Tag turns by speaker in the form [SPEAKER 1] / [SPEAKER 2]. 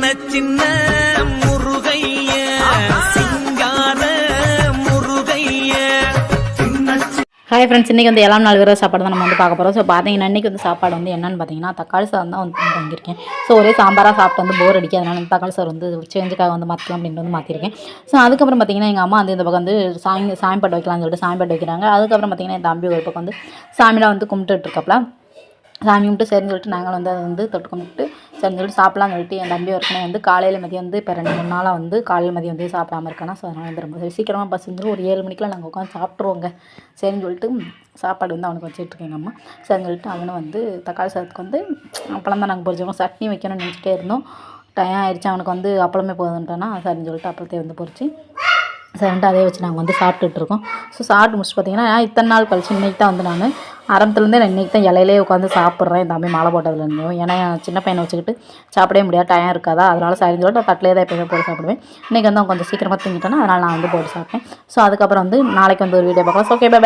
[SPEAKER 1] சின்ன முருகைய சிங்கார முருகைய.
[SPEAKER 2] Hi friends, இன்றைக்கி வந்து 7ஆம் நாள் விரத சாப்பாடு தான் நம்ம வந்து பார்க்க போகிறோம். ஸோ பார்த்தீங்கன்னா இன்றைக்கி வந்து சாப்பாடு வந்து என்னென்னு பார்த்தீங்கன்னா தக்காளி சாதம் தான் வந்து வாங்கியிருக்கேன். ஸோ ஒரே சாம்பாராக சாப்பிட்டு வந்து போர் அடிக்க, அதனால் தக்காளி சாதம் வந்து சேஞ்சுக்காக வந்து மாற்றலாம் அப்படின்ட்டு வந்து மாற்றிருக்கேன். ஸோ அதுக்கப்புறம் பார்த்தீங்கன்னா எங்கள் அம்மா வந்து இந்த பக்கம் வந்து சாமி பாட்டு வைக்கலாம்னு சொல்லிட்டு சாமி பாட்டு வைக்கிறாங்க. அதுக்கப்புறம் பார்த்தீங்கன்னா என் தம்பி ஒரு பக்கம் வந்து சாமிலாம் வந்து கும்பிட்டுருக்கப்பல சாமி கும்பிட்டு சரின்னு சொல்லிட்டு நாங்கள் வந்து அதை வந்து தொட்டு கும்பிட்டு சரின்னு சொல்லிட்டு சாப்பிட்லான்னு சொல்லிட்டு என் தம்பி ஒருக்கனே வந்து காலையில் மதியம் வந்து இப்போ 2-3 நாளாக வந்து காலையில் மதியம் வந்து சாப்பிடாம இருக்கேன்னா. ஸோ அதனால் வந்து ரொம்ப சீக்கிரமாக பஸ் வந்துடும். ஒரு 7 மணிக்கெலாம் நாங்கள் உட்காந்து சாப்பிட்ருவோங்க. சரின்னு சொல்லிட்டு சாப்பாடு வந்து அவனுக்கு வச்சுட்ருக்கேன் எங்கள் அம்மா. சரின்னு சொல்லிட்டு அவனை வந்து தக்காளி சாதத்துக்கு வந்து அப்பளம் தான் நாங்கள் பொரிச்சோம். சட்னி வைக்கணும்னு நினச்சிட்டே இருந்தோம். டைம் ஆயிடுச்சு, அவனுக்கு வந்து அப்பளமே போதுன்ட்டானா. சரின்னு சொல்லிட்டு அப்பளத்தை வந்து பொரிச்சு சரின்ட்டு அதே வச்சு நாங்கள் வந்து சாப்பிட்டுட்ருக்கோம். ஸோ சாப்பிட்டு முடிச்சு பார்த்தீங்கன்னா இத்தனை நாள் கழிச்சு இன்றைக்கி தான் வந்து நான் ஆரம்பத்துலேருந்தே நான் இன்றைக்கி தான் இலையிலே உட்காந்து சாப்பிட்றேன். என் தம்பி மாலை போட்டதுலேருந்தும். ஏன்னா சின்ன பையனை வச்சுக்கிட்டு சாப்பிடவே முடியாது, டைம் இருக்காதா. அதனால் சரின்னு சொல்லிட்டு தட்டிலே தான் எப்போயுமே போட்டு சாப்பிடுவேன். இன்றைக்கி வந்து அவன் கொஞ்சம் சீக்கிரமாக தூங்கிட்டேன்னா அதனால் நான் வந்து போட்டு சாப்பிட்டேன். ஸோ அதுக்கப்புறம் வந்து நாளைக்கு வந்து ஒரு வீடியோ பார்க்கலாம். So okay, by.